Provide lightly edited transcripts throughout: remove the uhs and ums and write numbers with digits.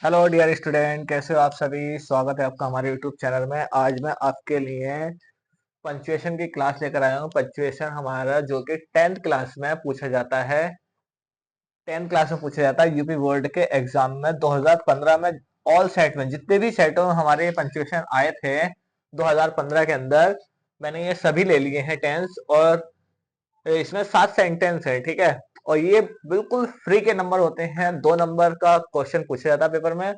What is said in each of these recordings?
Hello dear student, कैसे हो आप सभी। स्वागत है आपका हमारे यूट्यूब चैनल में। आज मैं आपके लिए पंक्चुएशन की क्लास लेकर आया हूँ। पंक्चुएशन हमारा जो कि 10th क्लास में पूछा जाता है। 10th क्लास में पूछा जाता है यूपी बोर्ड के एग्जाम में 2015 में। ऑल सेट में जितने भी सेटों में हमारे पंक्चुएशन आए थे 2015 के अंदर, मैंने ये सभी ले लिए हैं टेंस। और इसमें 7 सेंटेंस है, ठीक है। और ये बिल्कुल फ्री के नंबर होते हैं। 2 नंबर का क्वेश्चन पूछा जाता है पेपर में।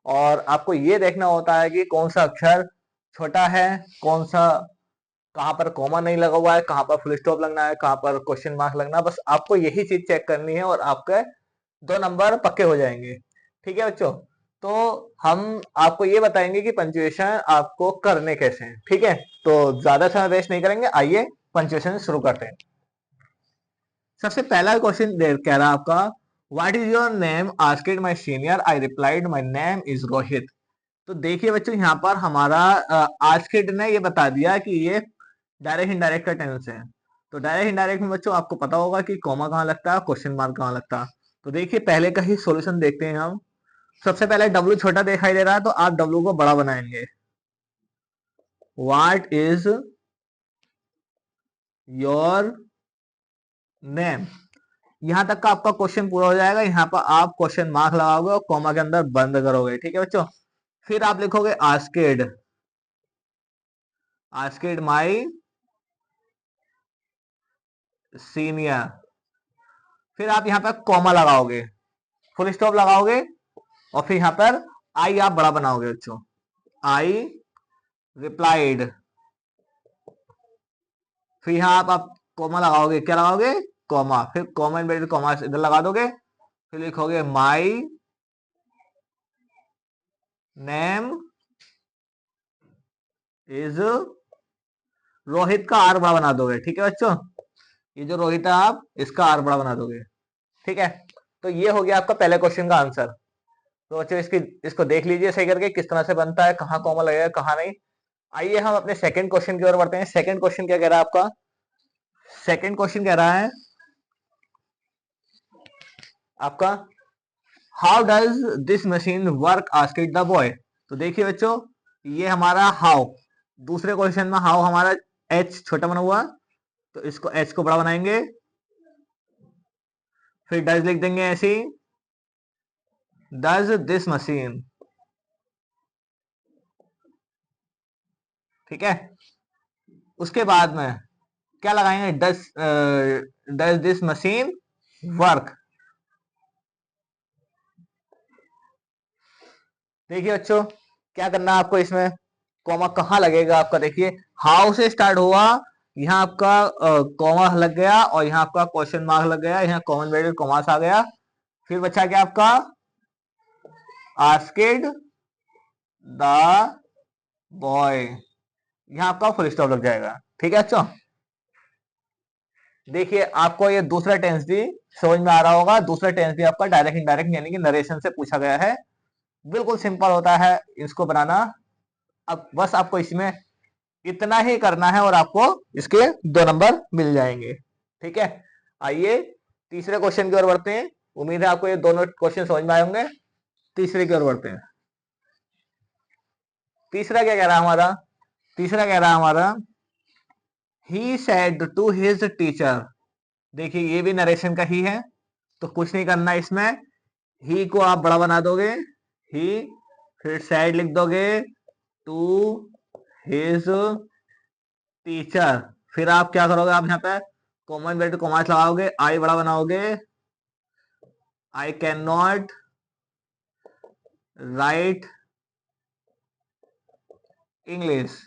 और आपको ये देखना होता है कि कौन सा अक्षर छोटा है, कौन सा, कहाँ पर कॉमा नहीं लगा हुआ है, कहाँ पर फुल स्टॉप लगना है, कहाँ पर क्वेश्चन मार्क लगना है। बस आपको यही चीज चेक करनी है और आपके 2 नंबर पक्के हो जाएंगे। ठीक है बच्चों। तो हम आपको ये बताएंगे कि पंचुएशन आपको करने कैसे हैं, ठीक है। तो ज्यादा समय वेस्ट नहीं करेंगे, आइए पंचुएशन शुरू करते हैं। सबसे पहला क्वेश्चन कह रहा है आपका, what is your name, asked my senior, I replied my name is Rohit. तो देखिए बच्चों, यहाँ पर हमारा आस्क्ड ने ये बता दिया कि ये डायरेक्ट इनडायरेक्ट का टेंस है। तो डायरेक्ट इनडायरेक्ट में बच्चों आपको पता होगा कि कॉमा कहाँ लगता है, क्वेश्चन मार्क कहाँ लगता है। तो देखिए पहले का ही सॉल्यूशन देखते हैं हम। सबसे पहले डब्ल्यू छोटा दिखाई दे रहा है तो आप डब्ल्यू को बड़ा बनाएंगे। व्हाट इज योर नेम, यहां तक का आपका क्वेश्चन पूरा हो जाएगा। यहाँ पर आप क्वेश्चन मार्क लगाओगे और कॉमा के अंदर बंद करोगे, ठीक है बच्चों। फिर आप लिखोगे आस्केड, आस्केड माई सीनियर। फिर आप यहाँ पर कॉमा लगाओगे, फुल स्टॉप लगाओगे और फिर यहाँ पर आई आप बड़ा बनाओगे बच्चों। I replied. फिर यहाँ आप कॉमा लगाओगे, क्या लगाओगे, कॉमा। फिर कॉमा इनवर्टेड कॉमा इधर लगा दोगे। फिर लिखोगे माई नेम इज रोहित, का आर बड़ा बना दोगे, ठीक है बच्चों। ये जो रोहित है आप इसका आर बड़ा बना दोगे, ठीक है। तो ये हो गया आपका पहले क्वेश्चन का आंसर। तो बच्चों इसको देख लीजिए सही करके किस तरह से बनता है, कहाँ कॉमा लगेगा कहाँ नहीं। आइए हम अपने सेकंड क्वेश्चन की ओर बढ़ते हैं। सेकंड क्वेश्चन क्या कह रहा है आपका। सेकंड क्वेश्चन कह रहा है आपका, how does this machine work, asked the boy. तो देखिए बच्चों, ये हमारा हाउ, दूसरे क्वेश्चन में हाउ हमारा एच छोटा बना हुआ, तो इसको एच को बड़ा बनाएंगे। फिर डज लिख देंगे ऐसे ही, डज दिस मशीन, ठीक है। उसके बाद में क्या लगाएंगे, डज दिस मशीन वर्क। देखिए बच्चों, क्या करना है आपको इसमें, कॉमा कहाँ लगेगा आपका। देखिए हाउ से स्टार्ट हुआ, यहाँ आपका कॉमा लग गया और यहाँ आपका क्वेश्चन मार्क लग गया, यहाँ कॉमन वेरिएबल कॉमास आ गया। फिर बचा क्या आपका, आस्केड द बॉय, यहाँ आपका फुल स्टॉप लग जाएगा, ठीक है बच्चों। देखिए आपको ये दूसरा टेंस भी समझ में आ रहा होगा। दूसरा टेंस भी आपका डायरेक्ट इनडायरेक्ट यानी कि नरेशन से पूछा गया है। बिल्कुल सिंपल होता है इसको बनाना। अब बस आपको इसमें इतना ही करना है और आपको इसके 2 नंबर मिल जाएंगे, ठीक है। आइए तीसरे क्वेश्चन की ओर बढ़ते हैं। उम्मीद है आपको ये दोनों क्वेश्चन समझ में आए होंगे। तीसरे की ओर बढ़ते हैं। तीसरा क्या कह रहा है हमारा, तीसरा कह रहा है हमारा, he said to his teacher. देखिए ये भी नरेशन का ही है, तो कुछ नहीं करना इसमें। ही को आप बड़ा बना दोगे, ही, फिर सेड लिख दोगे टू हिज टीचर। फिर आप क्या करोगे, आप यहाँ पे कॉमन वेरिएबल कॉमास लगाओगे, आई बड़ा बनाओगे, I can not right English,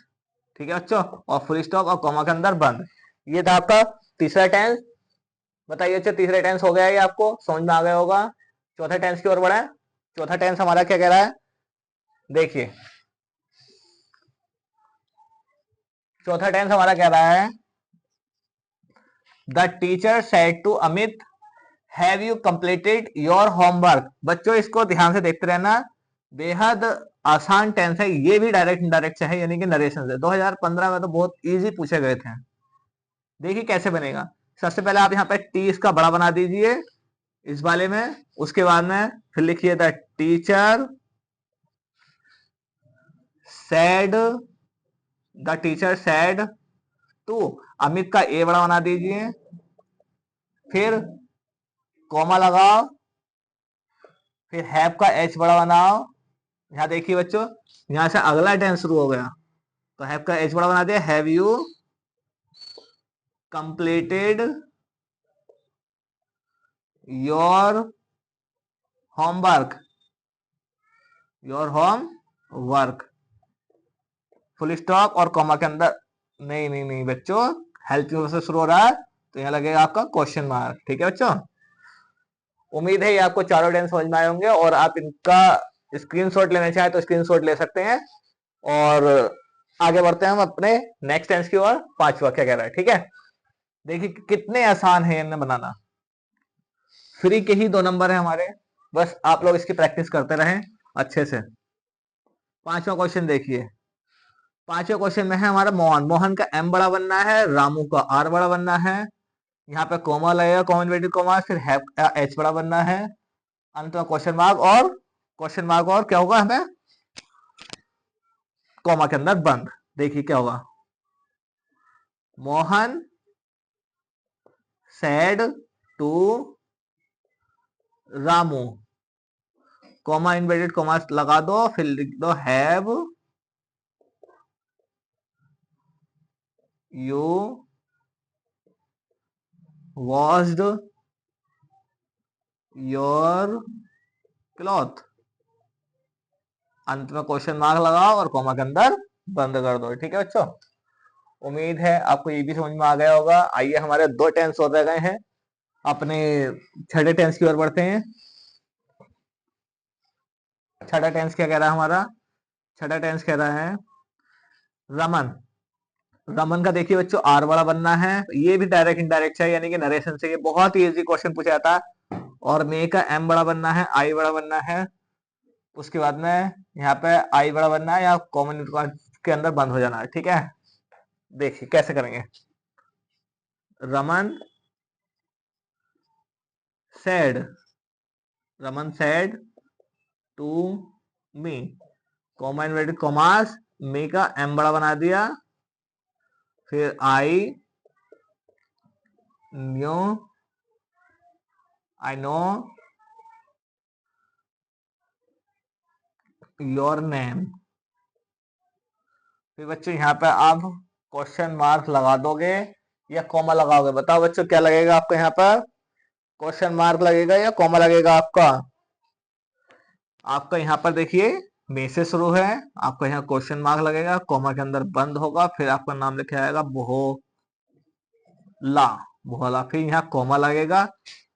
ठीक है बच्चों। और फुल स्टॉप और कॉमा के अंदर बंद। ये था आपका तीसरा टेंस। बताइए अच्छा, तीसरा टेंस हो गया, ये आपको समझ में आ गया होगा। चौथा टेंस की ओर बढ़े। चौथा टेंस हमारा क्या कह रहा है, देखिए चौथा टेंस हमारा कह रहा है, the teacher said to Amit, have you completed your homework. बच्चों इसको ध्यान से देखते रहना, बेहद आसान टेंस है। ये भी डायरेक्ट इनडायरेक्ट से है यानी कि नरेशन से। 2015 में तो बहुत इजी पूछे गए थे। देखिए कैसे बनेगा। सबसे पहले आप यहाँ पे टी इसका बड़ा बना दीजिए इस वाले में। उसके बाद में फिर लिखिए the teacher said, the teacher said to, Amit का ए बड़ा बना दीजिए, फिर कॉमा लगाओ, फिर हैव का एच बड़ा बनाओ। यहां देखिए बच्चों, यहां से अगला टेंस शुरू हो गया, तो हैव का एच बड़ा बना दिया, have you completed your homework, your home work, full stop और कॉमा के अंदर, नहीं नहीं नहीं बच्चों, हेल्पिंग से शुरू हो रहा है तो यहाँ लगेगा आपका क्वेश्चन मार्क। ठीक है बच्चों, उम्मीद है ये आपको चारों टेंस समझ में आए होंगे और आप इनका स्क्रीनशॉट लेना चाहे तो स्क्रीनशॉट ले सकते हैं। और आगे बढ़ते हैं हम अपने नेक्स्ट टेंस की ओर। पांचवा क्या कह रहा है, ठीक है, देखिए कितने आसान है इन्हें बनाना। फ्री के ही 2 नंबर है हमारे, बस आप लोग इसकी प्रैक्टिस करते रहें अच्छे से। पांचवा क्वेश्चन देखिए, पांचवा क्वेश्चन में है हमारा मोहन, मोहन का एम बड़ा बनना है, रामू का आर बड़ा बनना है, यहाँ पे कोमा लगेगा, कॉमन इन्वर्टेड कॉमा, फिर हैव एच बड़ा बनना है, अंत में क्वेश्चन मार्क, और क्वेश्चन मार्क और क्या होगा हमें कॉमा के अंदर बंद। देखिए क्या होगा, Mohan said to Ramu, comma inverted comma लगा दो, फिर लिख दो have you washed your cloth, अंत में क्वेश्चन मार्क लगाओ और कॉमा के अंदर बंद कर दो। ठीक है बच्चों, उम्मीद है आपको ये भी समझ में आ गया होगा। आइए हमारे 2 टेंस और रह गए हैं, अपने छठे टेंस की ओर बढ़ते हैं। छठा टेंस क्या कह रहा है हमारा, छठा टेंस कह रहा है रमन, रमन का देखिए बच्चों आर बड़ा बनना है, ये भी डायरेक्ट इनडायरेक्ट है, यानी कि नरेशन से, ये बहुत ही इजी क्वेश्चन पूछा जाता है। और मे का एम बड़ा बनना है, आई बड़ा बनना है, उसके बाद में यहाँ पे आई बड़ा बनना है या कॉमन के अंदर बंद हो जाना है। ठीक है, देखिए कैसे करेंगे, Raman said, Raman said to me, comma inverted commas, me का एम बड़ा बना दिया, फिर I knew, I know your name. फिर बच्चों यहाँ पे आप क्वेश्चन मार्क लगा दोगे या कॉमा लगाओगे, बताओ बच्चों क्या लगेगा आपको, यहाँ पर क्वेश्चन मार्क लगेगा या कॉमा लगेगा आपका। आपका यहाँ पर देखिए मे से शुरू है, आपका यहाँ क्वेश्चन मार्क लगेगा, कॉमा के अंदर बंद होगा, फिर आपका नाम लिखा आएगा भोला, भोला, फिर यहाँ कॉमा लगेगा,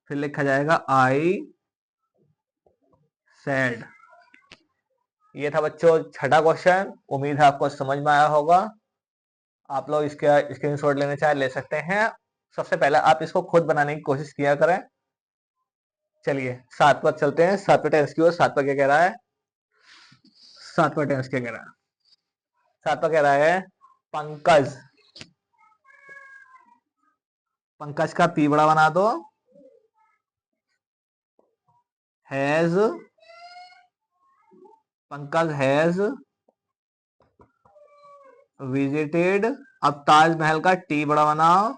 फिर लिखा जाएगा आई सेड। ये था बच्चों छठा क्वेश्चन, उम्मीद है आपको समझ में आया होगा। आप लोग इसका स्क्रीनशॉट लेना चाहे ले सकते हैं। सबसे पहले आप इसको खुद बनाने की कोशिश किया करें। चलिए 7 पर चलते हैं, 7वें टेंस की ओर। 7 पर क्या कह रहा है, 7वां टेंस क्या कह रहा है, 7वां कह रहा है पंकज, पंकज का पी बड़ा बना दो, हैज, पंकज हैज विजिटेड, अब ताजमहल का टी बड़ा बनाओ,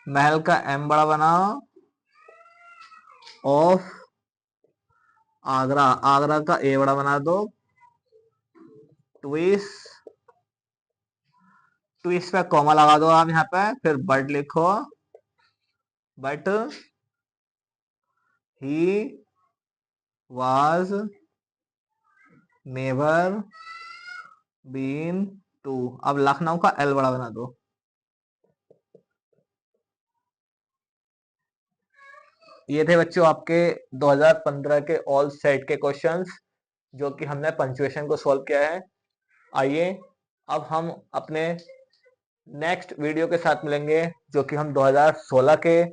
महल का एम बड़ा बनाओ, ऑफ आगरा, आगरा का ए बड़ा बना दो, ट्विस, ट्विस पे कॉमा लगा दो आप यहाँ पे, फिर बट लिखो, but he was never been to, अब लखनऊ का एल बड़ा बना दो। ये थे बच्चों आपके 2015 के ऑल सेट के क्वेश्चंस, जो कि हमने पंक्चुएशन को सॉल्व किया है। आइए अब हम अपने नेक्स्ट वीडियो के साथ मिलेंगे, जो कि हम 2016 के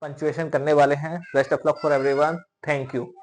पंक्चुएशन करने वाले हैं। Best of luck for everyone, thank you.